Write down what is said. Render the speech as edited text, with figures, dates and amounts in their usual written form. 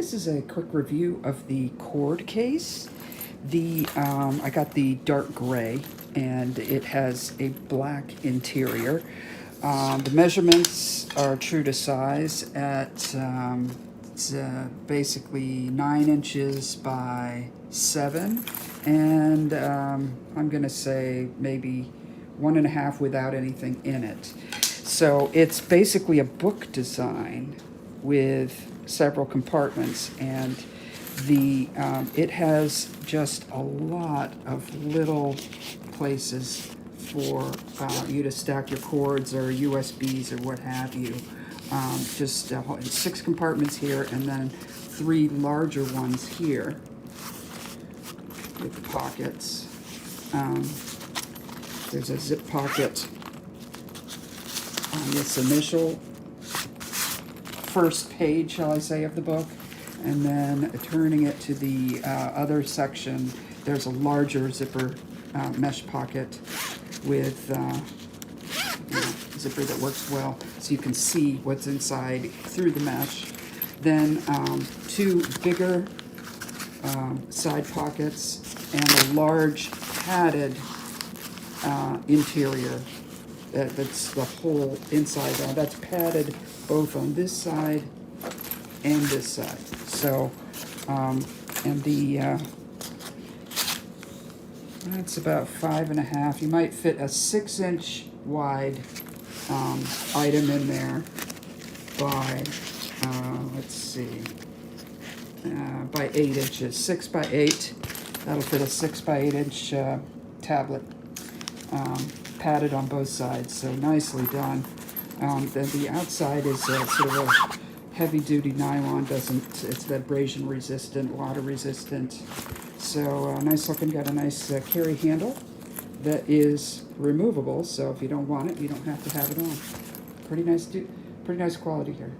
This is a quick review of the cord case. I got the dark gray, and it has a black interior. The measurements are true to size at it's basically 9 inches by 7, and I'm gonna say maybe 1.5 without anything in it. So it's basically a book design with several compartments, and it has just a lot of little places for you to stack your cords or USBs or what have you. Just 6 compartments here, and then 3 larger ones here with pockets. There's a zip pocket on this initial first page, shall I say, of the book, and then turning it to the other section, there's a larger zipper mesh pocket with zipper that works well, so you can see what's inside through the mesh. Then 2 bigger side pockets and a large padded interior. That's the whole inside. That's padded both on this side and this side. So, and that's about 5.5. You might fit a 6-inch wide item in there by, let's see, by 8 inches. 6 by 8. That'll fit a 6 by 8 inch tablet, padded on both sides. So nicely done. Then the outside is sort of a heavy-duty nylon. It's abrasion resistant, water resistant. So nice looking. Got a nice carry handle that is removable. So if you don't want it, you don't have to have it on. Pretty nice quality here.